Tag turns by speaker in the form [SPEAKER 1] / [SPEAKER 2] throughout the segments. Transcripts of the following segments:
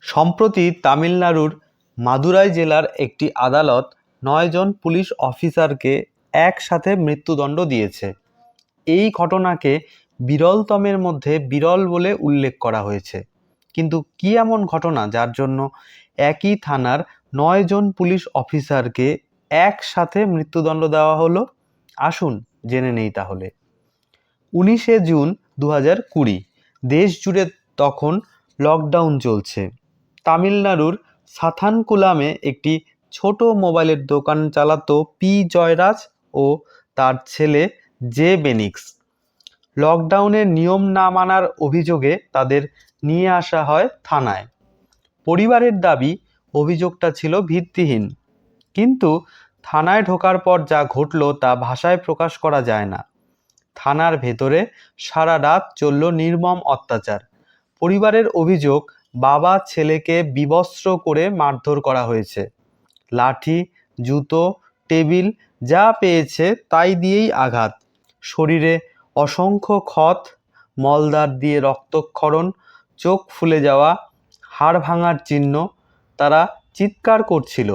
[SPEAKER 1] সম্প্রতি তামিলনাড়ুর মাদুরাই জেলার একটি আদালত ৯ জন পুলিশ অফিসারকে একসাথে মৃত্যুদণ্ড দিয়েছে। এই ঘটনাকে বিরলতমের মধ্যে বিরল বলে উল্লেখ করা হয়েছে। কিন্তু কি এমন ঘটনা যার জন্য একই থানার ৯ জন পুলিশ অফিসারকে একসাথে মৃত্যুদণ্ড দেওয়া হলো? আসুন জেনে নেই তাহলে। ১৯শে জুন ২০২০ দেশ জুড়ে তখন লকডাউন চলছে। তামিলনাড়ুর সাথানকুলামে একটি ছোট মোবাইলের দোকান চালাতো পি জয়রাজ ও তার ছেলে জে বেনিক্স। লকডাউনের নিয়ম না মানার অভিযোগে তাদের নিয়ে আসা হয় থানায়। পরিবারের দাবি অভিযোগটা ছিল ভিত্তিহীন, কিন্তু থানায় ঢোকার পর যা ঘটল তা ভাষায় প্রকাশ করা যায় না। থানার ভেতরে সারা রাত চলল নির্মম অত্যাচার। পরিবারের অভিযোগ, বাবা ছেলেকে বিবস্ত্র করে মারধর করা হয়েছে। লাঠি, জুতো, টেবিল যা পেয়েছে তাই দিয়েই আঘাত। শরীরে অসংখ্য ক্ষত, মলদ্বার দিয়ে রক্তক্ষরণ, চোখ ফুলে যাওয়া, হাড় ভাঙার চিহ্ন। তারা চিৎকার করছিল,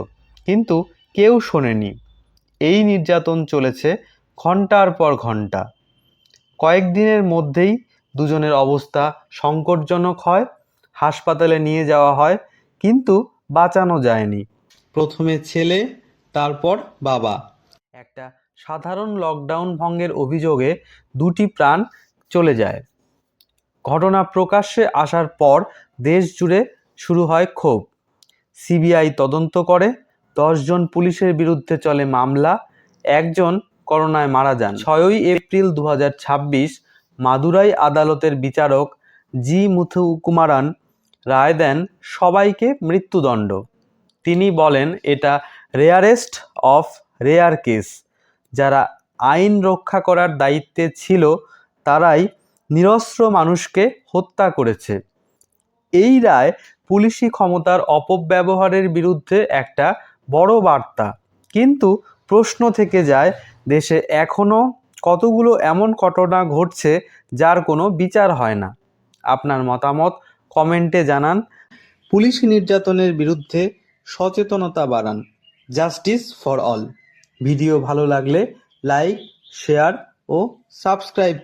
[SPEAKER 1] কিন্তু কেউ শোনেনি। এই নির্যাতন চলেছে ঘন্টার পর ঘন্টা। কয়েকদিনের মধ্যেই দুজনের অবস্থা সংকটজনক হয়। হাসপাতালে নিয়ে যাওয়া হয়, কিন্তু বাঁচানো যায়নি। প্রথমে ছেলে, তারপর বাবা। একটা সাধারণ লকডাউন ভঙ্গের অভিযোগে 2টি প্রাণ চলে যায়। ঘটনা প্রকাশ্যে আসার পর দেশ জুড়ে শুরু হয় ক্ষোভ। সিবিআই তদন্ত করে, 10 জন পুলিশের বিরুদ্ধে চলে মামলা, একজন করোনায় মারা যান। 6ই এপ্রিল 2026 মাদুরাই আদালতের বিচারক জি মুথুকুমারান রায় দেন সবাইকে মৃত্যুদণ্ড। তিনি বলেন, এটা রেয়ারেস্ট অফ রেয়ার কেস। যারা আইন রক্ষা করার দায়িত্বে ছিল তারাই নিরস্ত্র মানুষকে হত্যা করেছে। এই রায় পুলিশি ক্ষমতার অপব্যবহারের বিরুদ্ধে একটা বড় বার্তা। কিন্তু প্রশ্ন থেকে যায়, দেশে এখনও কতগুলো এমন ঘটনা ঘটছে যার কোনো বিচার হয় না? আপনার মতামত কমেন্টে জানান। পুলিশি নির্যাতনের বিরুদ্ধে সচেতনতা বাড়ান। Justice for all. ভিডিও ভালো লাগলে লাইক, শেয়ার ও সাবস্ক্রাইব